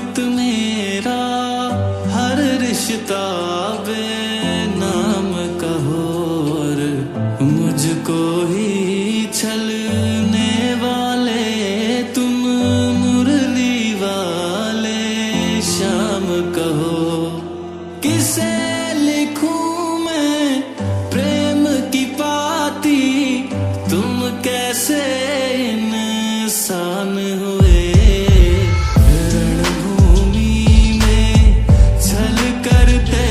वक्त मेरा हर रिश्ता बेनाम कहो और मुझको ही छलने वाले तुम मुरली वाले शाम कहो। किसे लिखूं मैं प्रेम की पाती, तुम कैसे इंसान हुए। रणभूमि में छल करते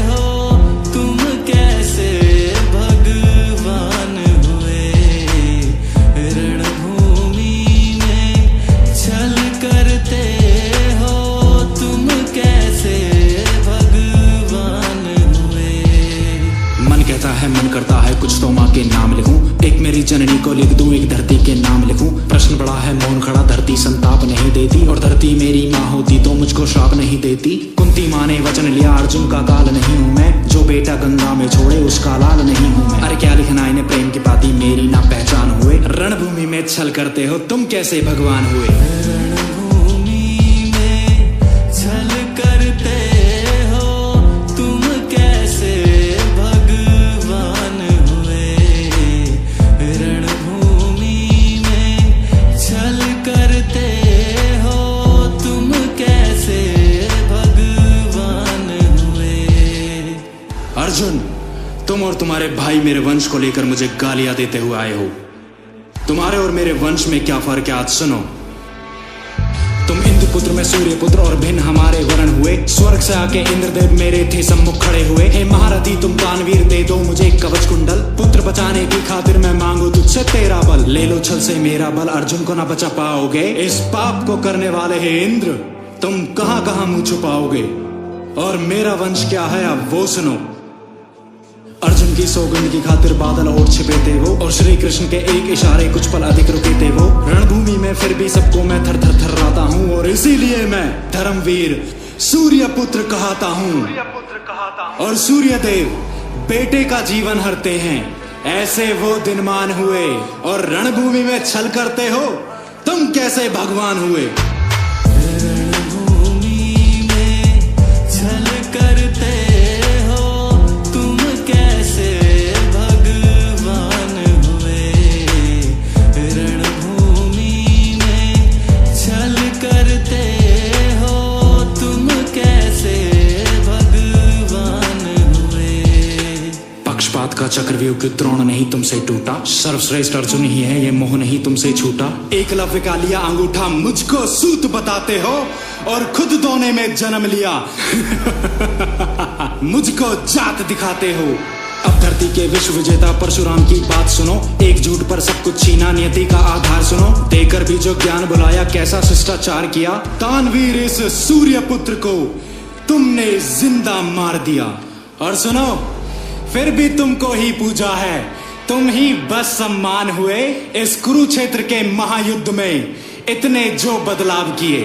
हो, तुम कैसे भगवान हुए। रणभूमि में छल करते हो, तुम कैसे भगवान हुए। मन कहता है मन करता है कुछ तो माँ के नाम लिखूं, एक मेरी जननी को लिख दूं, एक धरती के नाम लिखूं। प्रश्न बड़ा है मौन खड़ा, धरती संताप नहीं देती, और धरती मेरी माँ होती तो मुझको श्राप नहीं देती। कुंती माँ ने वचन लिया अर्जुन का काल नहीं हूँ मैं, जो बेटा गंगा में छोड़े उसका लाल नहीं हूँ मैं। अरे क्या लिखना इन्हें प्रेम की पाती, मेरी ना पहचान हुए। रणभूमि में छल करते हो, तुम कैसे भगवान हुए। रणभूमि में छल करते हो, तुम कैसे भगवान हुए। रणभूमि में छल करते हो, तुम कैसे भगवान हुए। अर्जुन, तुम और तुम्हारे भाई मेरे वंश को लेकर मुझे गालियां देते हुए आए हो। तुम्हारे और मेरे वंश में क्या फर्क है आज सुनो। तुम इंद्र पुत्र में सूर्य पुत्र और भिन्न हमारे वर्ण हुए। स्वर्ग से आके इंद्रदेव मेरे थे सम्मुख खड़े हुए। हे महारथी तुम दानवीर, दे दो मुझे कवच कुंडल। पुत्र बचाने की खातिर मैं मांगू तुझसे तेरा बल। ले लो छल से मेरा बल, अर्जुन को ना बचा पाओगे। इस पाप को करने वाले हे इंद्र, तुम कहां कहां मुंह छुपाओगे। और मेरा वंश क्या है अब वो सुनो। अर्जुन की सौगंध की खातिर बादल और छिपे थे वो, और श्री कृष्ण के एक इशारे कुछ पल अधिक रुके थे वो। रणभूमि में फिर भी सबको मैं थर थर थर्राता हूँ, और इसीलिए मैं धर्मवीर सूर्य पुत्र कहता हूँ। और सूर्य देव बेटे का जीवन हरते हैं, ऐसे वो दिनमान हुए। और रणभूमि में छल करते हो, तुम कैसे भगवान हुए। रणभूमि में छल करते हो, तुम कैसे भगवान हुए। रणभूमि में छल करते हो, तुम कैसे भगवान हुए। पक्षपात का चक्रव्यूह की द्रोण नहीं तुमसे टूटा, सर्वश्रेष्ठ अर्जुन ही है ये मोह नहीं तुमसे छूटा। एकलव्य का लिया अंगूठा मुझको सूत बताते हो, और खुद दोने में जन्म लिया मुझको जात दिखाते हो। अब धरती के विश्व विजेता परशुराम की बात सुनो, एक झूठ पर सब कुछ छीना नियति का आधार सुनो। देकर भी जो ज्ञान बुलाया, कैसा शिष्टाचार किया। दानवीर इस सूर्य पुत्र को तुमने जिंदा मार दिया। और सुनो, फिर भी तुमको ही पूजा है, तुम ही बस सम्मान हुए इस कुरुक्षेत्र के महायुद्ध में। इतने जो बदलाव किए,